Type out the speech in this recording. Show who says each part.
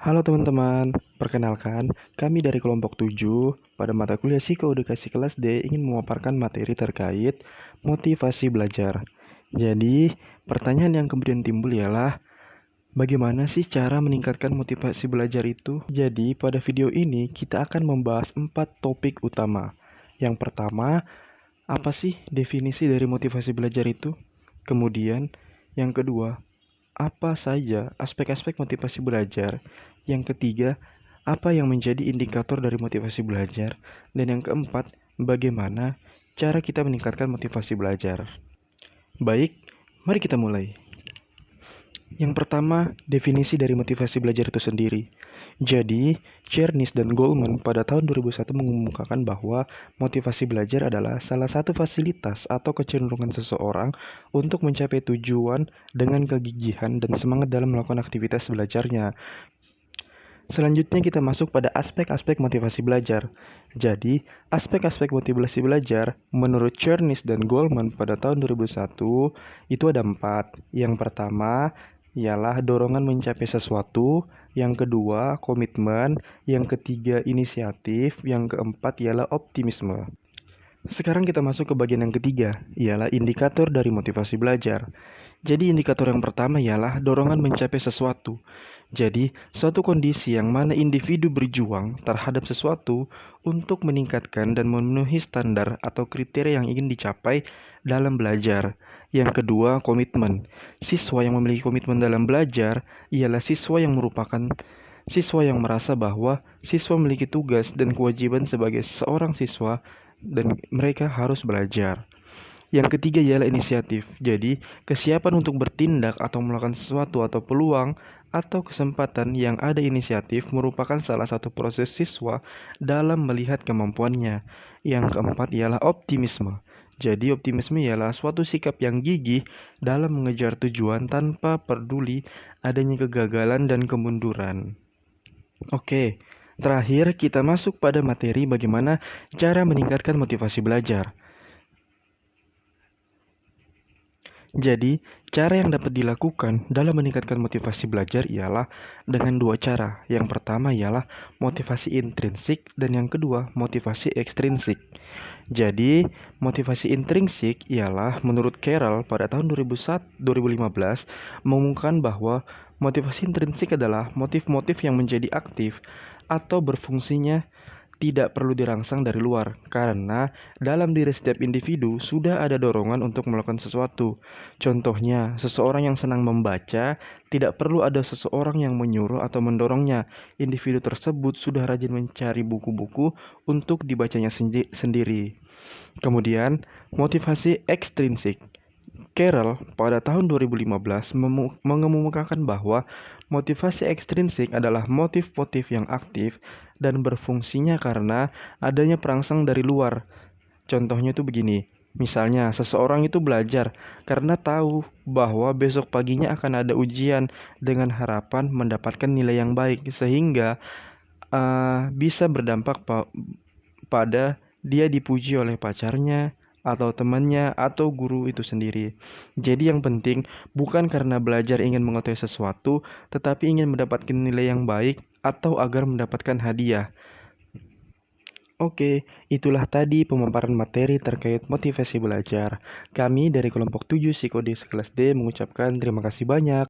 Speaker 1: Halo teman-teman, perkenalkan kami dari kelompok 7 pada mata kuliah Psikoedukasi kelas D ingin memaparkan materi terkait motivasi belajar. Jadi, pertanyaan yang kemudian timbul ialah bagaimana sih cara meningkatkan motivasi belajar itu? Jadi, pada video ini kita akan membahas 4 topik utama. Yang pertama, apa sih definisi dari motivasi belajar itu? Kemudian, yang kedua, apa saja aspek-aspek motivasi belajar? Yang ketiga, apa yang menjadi indikator dari motivasi belajar? Dan yang keempat, bagaimana cara kita meningkatkan motivasi belajar? Baik, mari kita mulai. Yang pertama, definisi dari motivasi belajar itu sendiri. Jadi, Chernis dan Goldman pada tahun 2001 mengumumkan bahwa motivasi belajar adalah salah satu fasilitas atau kecenderungan seseorang untuk mencapai tujuan dengan kegigihan dan semangat dalam melakukan aktivitas belajarnya. Selanjutnya kita masuk pada aspek-aspek motivasi belajar. Jadi, aspek-aspek motivasi belajar menurut Chernis dan Goldman pada tahun 2001 itu ada 4. Yang pertama ialah dorongan mencapai sesuatu, yang kedua komitmen, yang ketiga inisiatif, yang keempat ialah optimisme. Sekarang kita masuk ke bagian yang ketiga, ialah indikator dari motivasi belajar. Jadi indikator yang pertama ialah dorongan mencapai sesuatu. Jadi, suatu kondisi yang mana individu berjuang terhadap sesuatu untuk meningkatkan dan memenuhi standar atau kriteria yang ingin dicapai dalam belajar. Yang kedua, komitmen. Siswa yang memiliki komitmen dalam belajar ialah siswa yang merasa bahwa siswa memiliki tugas dan kewajiban sebagai seorang siswa dan mereka harus belajar. Yang ketiga ialah inisiatif. Jadi, kesiapan untuk bertindak atau melakukan sesuatu atau peluang atau kesempatan yang ada inisiatif merupakan salah satu proses siswa dalam melihat kemampuannya. Yang keempat ialah optimisme. Jadi, optimisme ialah suatu sikap yang gigih dalam mengejar tujuan tanpa peduli adanya kegagalan dan kemunduran. Oke, terakhir kita masuk pada materi bagaimana cara meningkatkan motivasi belajar. Jadi, cara yang dapat dilakukan dalam meningkatkan motivasi belajar ialah dengan dua cara. Yang pertama ialah motivasi intrinsik dan yang kedua motivasi ekstrinsik. Jadi, motivasi intrinsik ialah menurut Carroll pada tahun 2015 mengumumkan bahwa motivasi intrinsik adalah motif-motif yang menjadi aktif atau berfungsinya tidak perlu dirangsang dari luar, karena dalam diri setiap individu sudah ada dorongan untuk melakukan sesuatu. Contohnya, seseorang yang senang membaca tidak perlu ada seseorang yang menyuruh atau mendorongnya. Individu tersebut sudah rajin mencari buku-buku untuk dibacanya sendiri. Kemudian, motivasi ekstrinsik. Carroll pada tahun 2015 mengemukakan bahwa motivasi ekstrinsik adalah motif-motif yang aktif dan berfungsinya karena adanya perangsang dari luar. Contohnya itu begini, misalnya seseorang itu belajar karena tahu bahwa besok paginya akan ada ujian dengan harapan mendapatkan nilai yang baik sehingga bisa berdampak pada dia dipuji oleh pacarnya atau temannya atau guru itu sendiri. Jadi yang penting bukan karena belajar ingin mengetahui sesuatu, tetapi ingin mendapatkan nilai yang baik atau agar mendapatkan hadiah. Oke, itulah tadi pemaparan materi terkait motivasi belajar. Kami dari kelompok 7 Psikodi kelas D mengucapkan terima kasih banyak.